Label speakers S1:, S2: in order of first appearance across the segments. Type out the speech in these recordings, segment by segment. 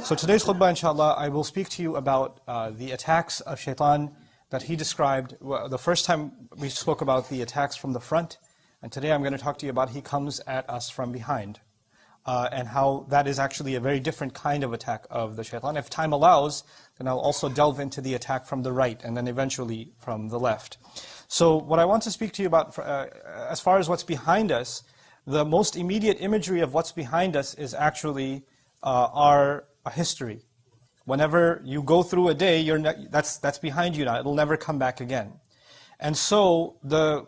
S1: So today's khutbah, inshallah, I will speak to you about the attacks of shaitan that he described. The first time we spoke about the attacks from the front, and today I'm going to talk to you about he comes at us from behind, and how that is actually a very different kind of attack of the shaitan. If time allows, then I'll also delve into the attack from the right, and then eventually from the left. So what I want to speak to you about, as far as what's behind us, the most immediate imagery of what's behind us is actually our history. Whenever you go through a day, that's behind you now. It'll never come back again. And so the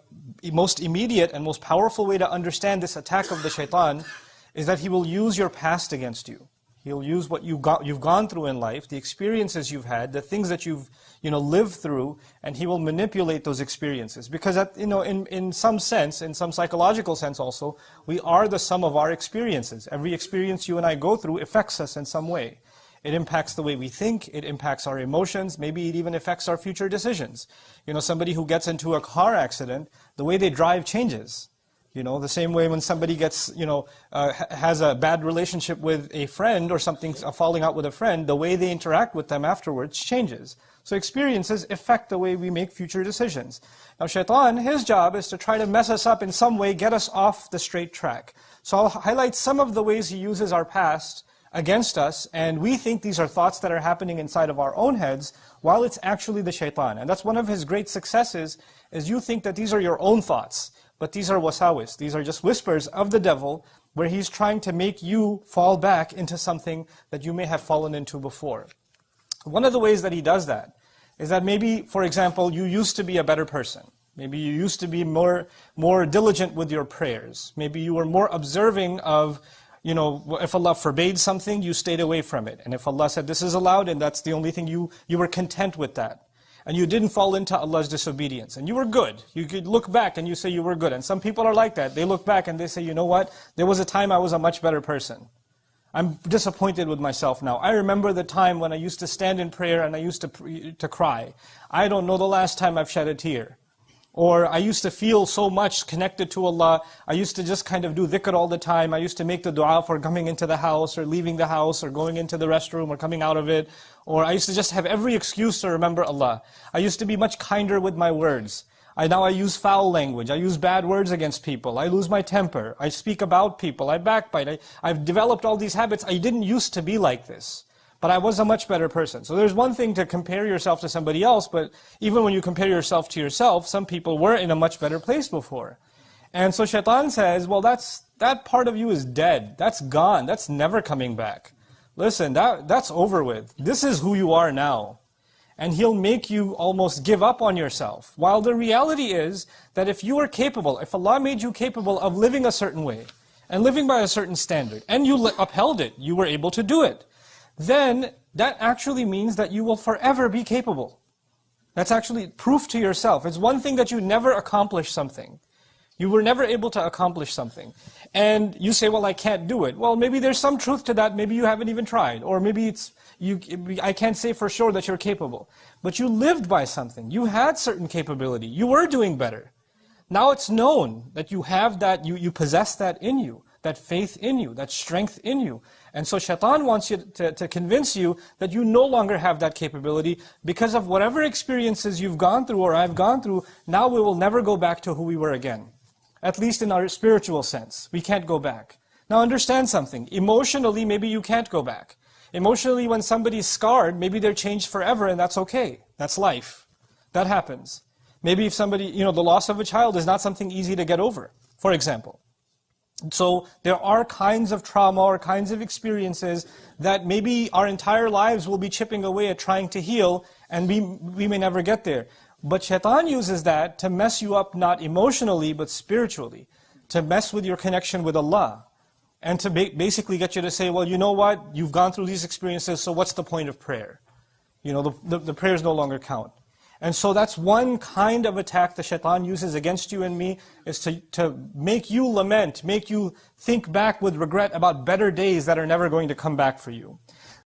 S1: most immediate and most powerful way to understand this attack of the shaitan is that he will use your past against you. He'll use what you've gone through in life, the experiences you've had, the things that you've lived through, and he will manipulate those experiences. Because in some sense, in some psychological sense also, we are the sum of our experiences. Every experience you and I go through affects us in some way. It impacts the way we think, it impacts our emotions, maybe it even affects our future decisions. Somebody who gets into a car accident, the way they drive changes. The same way when somebody gets, has a bad relationship with a friend or something, falling out with a friend, the way they interact with them afterwards changes. So experiences affect the way we make future decisions. Now shaitan, his job is to try to mess us up in some way, get us off the straight track. So I'll highlight some of the ways he uses our past against us, and we think these are thoughts that are happening inside of our own heads, while it's actually the shaitan. And that's one of his great successes, is you think that these are your own thoughts. But these are wasawis. These are just whispers of the devil where he's trying to make you fall back into something that you may have fallen into before. One of the ways that he does that is that maybe, for example, you used to be a better person. Maybe you used to be more diligent with your prayers. Maybe you were more observing of, if Allah forbade something, you stayed away from it. And if Allah said this is allowed, and that's the only thing, you were content with that. And you didn't fall into Allah's disobedience. And you were good. You could look back and you say you were good. And some people are like that. They look back and they say, you know what? There was a time I was a much better person. I'm disappointed with myself now. I remember the time when I used to stand in prayer and I used to cry. I don't know the last time I've shed a tear. Or I used to feel so much connected to Allah. I used to just kind of do dhikr all the time. I used to make the dua for coming into the house or leaving the house or going into the restroom or coming out of it. Or I used to just have every excuse to remember Allah. I used to be much kinder with my words. Now I use foul language. I use bad words against people. I lose my temper. I speak about people. I backbite. I've developed all these habits. I didn't used to be like this. But I was a much better person. So there's one thing to compare yourself to somebody else, but even when you compare yourself to yourself, some people were in a much better place before. And so shaitan says, well, that part of you is dead. That's gone. That's never coming back. Listen, that's over with. This is who you are now. And he'll make you almost give up on yourself. While the reality is that if you are capable, if Allah made you capable of living a certain way, and living by a certain standard, and you upheld it, you were able to do it, then that actually means that you will forever be capable. That's actually proof to yourself. It's one thing that you never accomplish something. You were never able to accomplish something. And you say, well, I can't do it. Well, maybe there's some truth to that. Maybe you haven't even tried. Or maybe I can't say for sure that you're capable. But you lived by something. You had certain capability. You were doing better. Now it's known that you have that, you possess that in you. That faith in you, that strength in you. And so shaitan wants you to convince you that you no longer have that capability because of whatever experiences you've gone through or I've gone through. Now we will never go back to who we were again. At least in our spiritual sense. We can't go back. Now understand something. Emotionally, maybe you can't go back. Emotionally, when somebody's scarred, maybe they're changed forever and that's okay. That's life. That happens. Maybe if somebody, the loss of a child is not something easy to get over, for example. So there are kinds of trauma or kinds of experiences that maybe our entire lives will be chipping away at trying to heal, and we may never get there. But shaitan uses that to mess you up not emotionally but spiritually, to mess with your connection with Allah, and to basically get you to say, well, you know what, you've gone through these experiences, so what's the point of prayer? The prayers no longer count. And so that's one kind of attack the shaitan uses against you and me, is to make you lament, make you think back with regret about better days that are never going to come back for you.